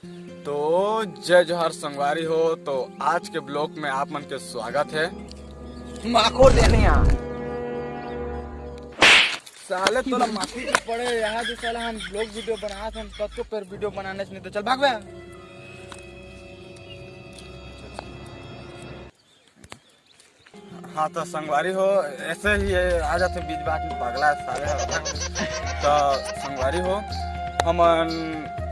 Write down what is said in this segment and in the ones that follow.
तो जय जोहर संगवारी हो। तो आज के ब्लॉग में आप मन के स्वागत है। माखोर देने यहाँ साले तो माफी पड़े यहाँ जो साला हम ब्लॉग वीडियो बना थे तब तो फिर वीडियो बनाने से नहीं तो चल भाग बे। हाँ तो संगवारी हो ऐसे ही है, आ जाते बीच बात में पगला साले। तो संगवारी हो हमन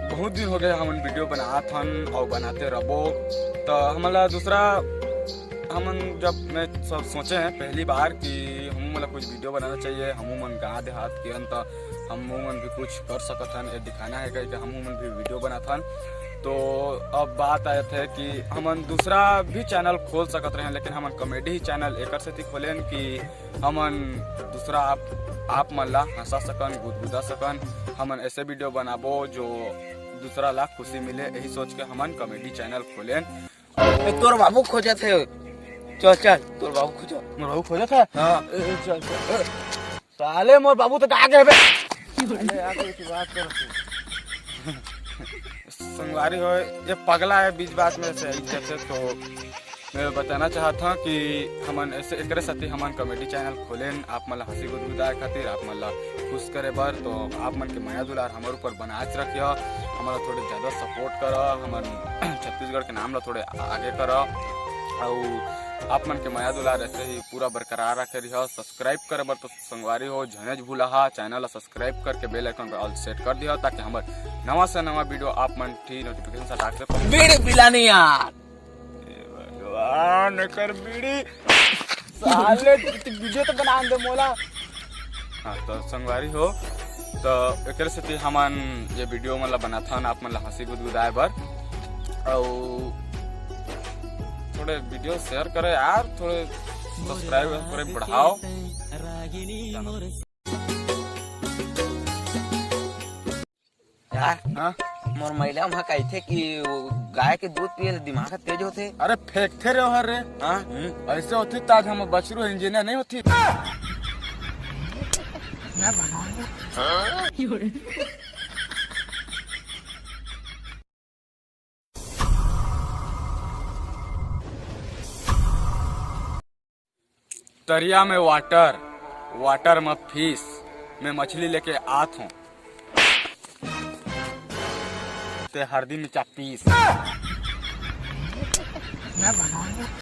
बहुत दिन हो गए हमन वीडियो बनात हन और बनाते रहो। तो हमारा दूसरा हमन जब मैं सब सोचे हैं पहली बार कि हम मतलब कुछ वीडियो बनाना चाहिए, हम मन गाँव देहात के तो हम मन भी कुछ कर सकत हन, ये दिखाना है कि हम मन भी वीडियो बनात हन। तो अब बात आए थे कि हमन दूसरा भी चैनल खोल सकत रहे, लेकिन हमन कॉमेडी ही चैनल एक से खोलें कि हमन दूसरा आप मन ला हंसा सकन, गुदगुदा सकन, हमन ऐसे वीडियो बनाबो जो दूसरा ला खुशी मिले। यही सोच के हमन कॉमेडी चैनल खोलें। तोर बाबू खोजा थे। चल चल तोर बाबू खोजो। मोर बाबू खोजा था। हाँ चल चल साले मोर बाबू तो आ गए बे। आगे की बात कर संगवारी हो ये पगला है बीच बात में से जैसे। तो मैं बताना चाहता हूँ कि हमन ऐसे एक साथी हमन कॉमेडी चैनल खोलें आप मन हंसी गुदगुदाए खातिर, आप मन खुश करे बर। तो आप मन के माया दुलार हमारे ऊपर बनाच रखियो, हमारा थोड़े ज़्यादा सपोर्ट करो, हमन छत्तीसगढ़ के नाम ला थोड़े आगे करो और आप मन के माया दुलार ऐसे ही पूरा बरकरार रखे रहियो। सब्सक्राइब करे बर तो संगवारी हो झनेज भूलहा चैनल ला सब्सक्राइब करके बेल आइकन पे ऑल सेट कर दियो ताकि हमार नवा से नवा वीडियो आप मन ठीक नोटिफिकेशन से टाक से बीड़ी पिलानी यार। भगवान कर बीड़ी साले वीडियो तो बना दे मोला। हाँ तो संगवारी हो तो एक से हमन ये वीडियो मतलब बना था आप मतलब हंसी गुदगुदाए बर और थोड़े वीडियो शेयर करे यार, थोड़े सब्सक्राइब करे बढ़ाओ। यार हाँ मोर महिला वहाँ कहते कि गाय के दूध पिए दिमाग तेज होते। अरे फेंकते रहो हर रे। हाँ ऐसे होती ताज हम बचरू इंजीनियर नहीं होती। तरिया में वाटर, वाटर में फिश, मैं मछली लेके आत हूँ ते हरदी मिर्चा पीस।